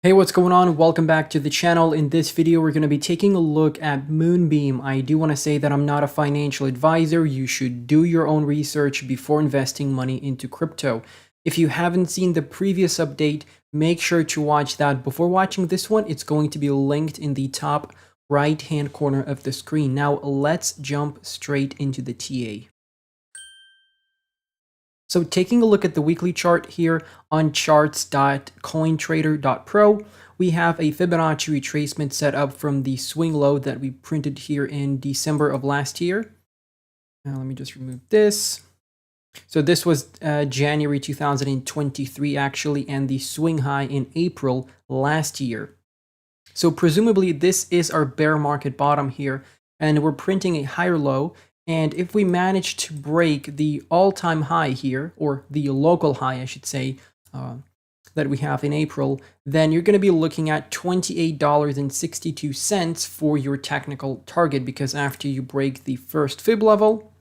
Hey, what's going on? Welcome back to the channel. In this video, we're going to be taking a look at Moonbeam. I do want to say that I'm not a financial advisor. You should do your own research before investing money into crypto. If you haven't seen the previous update, make sure to watch that. Before watching this one, it's going to be linked in the top right-hand corner of the screen. Now, let's jump straight into the TA. So taking a look at the weekly chart here on charts.cointrader.pro, we have a Fibonacci retracement set up from the swing low that we printed here in December of last year. Now let me just remove this. So this was January 2023 actually, and the swing high in April last year. So presumably this is our bear market bottom here, and we're printing a higher low. And if we manage to break the all-time high here, or the local high, I should say, that we have in April, then you're going to be looking at $28.62 for your technical target, because after you break the first fib level,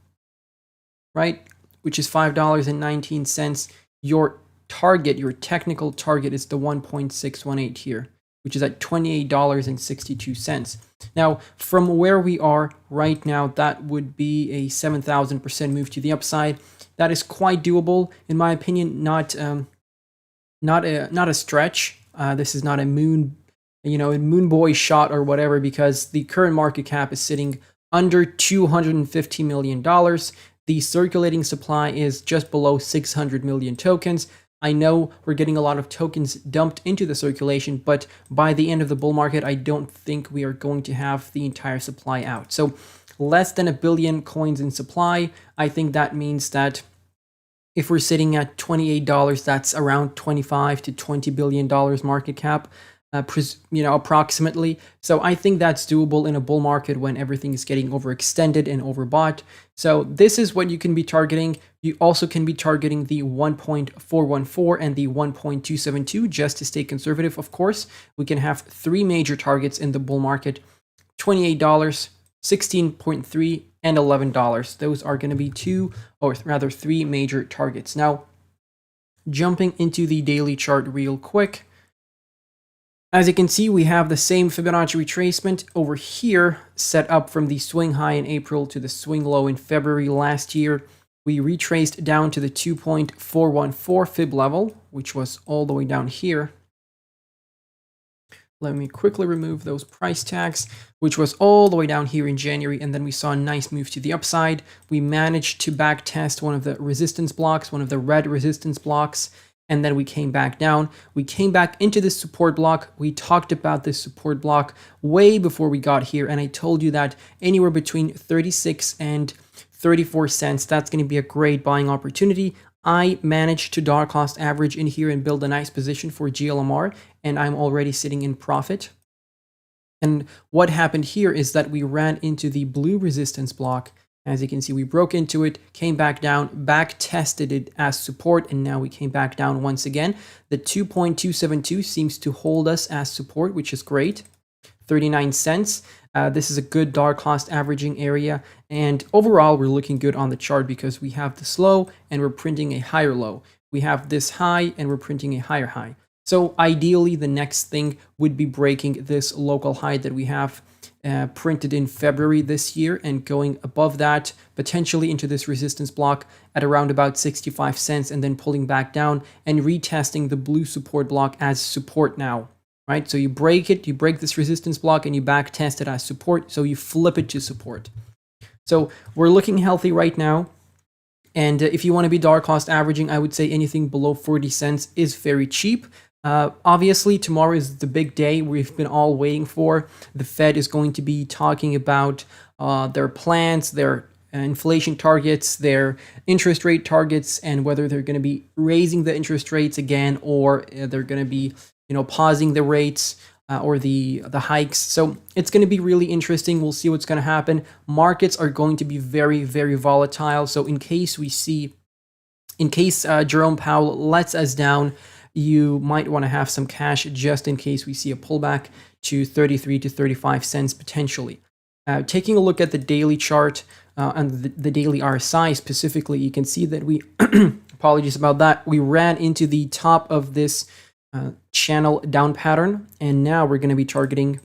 right, which is $5.19, your target, your technical target is the 1.618 here, which is at $28.62. Now, from where we are right now, that would be a 7,000% move to the upside. That is quite doable, in my opinion. Not a stretch. This is not a moon boy shot or whatever, because the current market cap is sitting under $250 million. The circulating supply is just below 600 million tokens. I know we're getting a lot of tokens dumped into the circulation, but by the end of the bull market, I don't think we are going to have the entire supply out. So less than 1 billion coins in supply. I think that means that if we're sitting at $28, that's around $25 to $20 billion market cap, approximately. So I think that's doable in a bull market when everything is getting overextended and overbought. So this is what you can be targeting. You also can be targeting the 1.414 and the 1.272 just to stay conservative. Of course, we can have 3 major targets in the bull market: $28, 16.3, and $11. Those are going to be 3 major targets. Now, jumping into the daily chart real quick. As you can see, we have the same Fibonacci retracement over here set up from the swing high in April to the swing low in February last year. We retraced down to the 2.414 fib level, which was all the way down here. Let me quickly remove those price tags, which was all the way down here in January, and then we saw a nice move to the upside. We managed to back test one of the resistance blocks, one of the red resistance blocks, and then we came back down. We came back into this support block. We talked about this support block way before we got here, and I told you that anywhere between 36 and 34 cents, that's going to be a great buying opportunity. I managed to dollar cost average in here and build a nice position for Glmr, and I'm already sitting in profit. And what happened here is that we ran into the blue resistance block. As you can see, we broke into it, came back down, back tested it as support, and now we came back down once again. The 2.272 seems to hold us as support, which is great. 39 cents. This is a good dollar cost averaging area, and overall we're looking good on the chart because we have this low and we're printing a higher low. We have this high and we're printing a higher high. So ideally, the next thing would be breaking this local high that we have printed in February this year and going above that, potentially into this resistance block at around about 65 cents, and then pulling back down and retesting the blue support block as support now, right? So you break it, you break this resistance block, and you back test it as support, so you flip it to support. So we're looking healthy right now. And if you want to be dollar cost averaging, I would say anything below 40 cents is very cheap. Obviously, tomorrow is the big day we've been all waiting for. The Fed is going to be talking about their plans, their inflation targets, their interest rate targets, and whether they're going to be raising the interest rates again, or they're going to be, pausing the rates or the hikes. So it's going to be really interesting. We'll see what's going to happen. Markets are going to be very, very volatile. So in case Jerome Powell lets us down, you might want to have some cash just in case we see a pullback to 33 to 35 cents potentially. Taking a look at the daily chart and the daily RSI specifically, you can see that we, apologies about that, we ran into the top of this channel down pattern, and now we're going to be targeting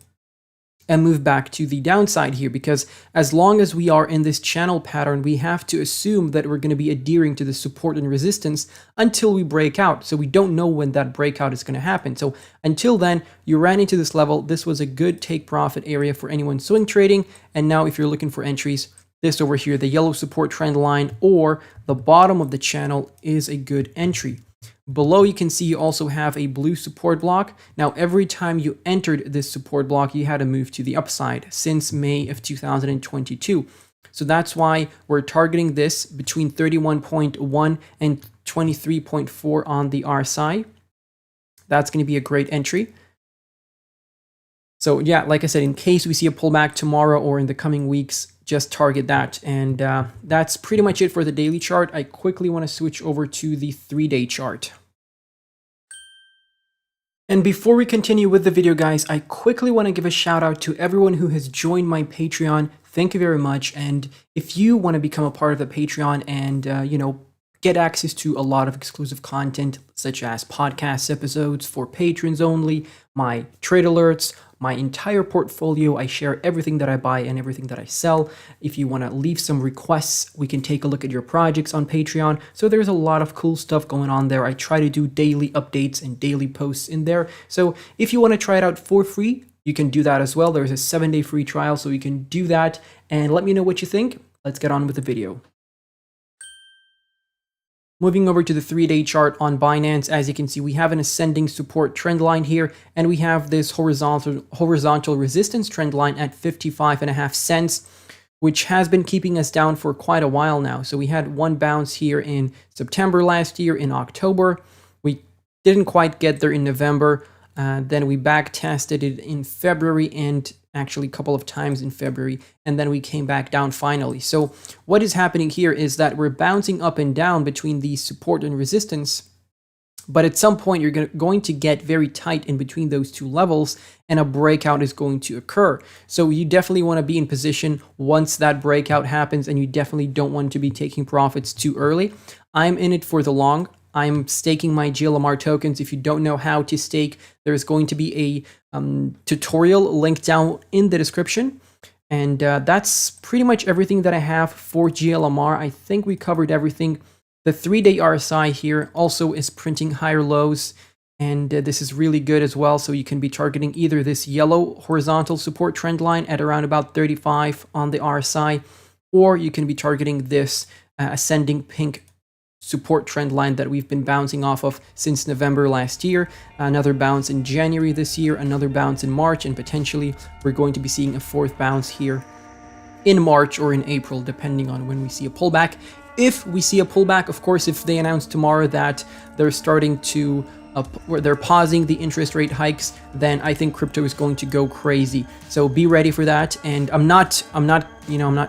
and move back to the downside here, because as long as we are in this channel pattern, we have to assume that we're going to be adhering to the support and resistance until we break out. So we don't know when that breakout is going to happen. So until then, you ran into this level. This was a good take profit area for anyone swing trading. And now if you're looking for entries, this over here, the yellow support trend line or the bottom of the channel is a good entry. Below, you can see you also have a blue support block. Now, every time you entered this support block, you had to move to the upside since May of 2022. So that's why we're targeting this between 31.1 and 23.4 on the RSI. That's going to be a great entry. So yeah, like I said, in case we see a pullback tomorrow or in the coming weeks, just target that. And that's pretty much it for the daily chart. I quickly want to switch over to the 3-day chart. And before we continue with the video, guys, I quickly want to give a shout out to everyone who has joined my Patreon. Thank you very much. And if you want to become a part of the Patreon and, get access to a lot of exclusive content, such as podcast episodes for patrons only, my trade alerts, my entire portfolio. I share everything that I buy and everything that I sell. If you want to leave some requests, we can take a look at your projects on Patreon. So there's a lot of cool stuff going on there. I try to do daily updates and daily posts in there. So if you want to try it out for free, you can do that as well. There's a 7-day free trial, so you can do that and let me know what you think. Let's get on with the video. Moving over to the 3-day chart on Binance, as you can see, we have an ascending support trend line here, and we have this horizontal resistance trend line at 55.5 cents, which has been keeping us down for quite a while now. So we had one bounce here in September last year, in October. We didn't quite get there in November. Then we back tested it in February and actually a couple of times in February, and then we came back down finally. So what is happening here is that we're bouncing up and down between the support and resistance, but at some point you're going to get very tight in between those two levels and a breakout is going to occur. So you definitely want to be in position once that breakout happens, and you definitely don't want to be taking profits too early. I'm in it for the long. I'm staking my Glmr tokens. If you don't know how to stake, there's going to be a tutorial linked down in the description. And that's pretty much everything that I have for Glmr. I think we covered everything. The 3-day RSI here also is printing higher lows. And this is really good as well. So you can be targeting either this yellow horizontal support trend line at around about 35 on the RSI, or you can be targeting this ascending pink support trend line that we've been bouncing off of since November last year. Another bounce in January this year, another bounce in March, and potentially we're going to be seeing a 4th bounce here in March or in April, depending on when we see a pullback. If we see a pullback, of course, if they announce tomorrow that they're starting to where they're pausing the interest rate hikes, then I think crypto is going to go crazy. So be ready for that. And I'm not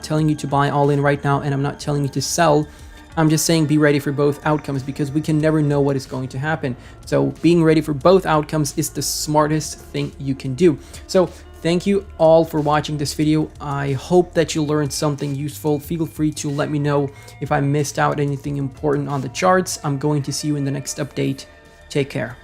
telling you to buy all in right now, and I'm not telling you to sell. I'm just saying be ready for both outcomes, because we can never know what is going to happen. So being ready for both outcomes is the smartest thing you can do. So thank you all for watching this video. I hope that you learned something useful. Feel free to let me know if I missed out anything important on the charts. I'm going to see you in the next update. Take care.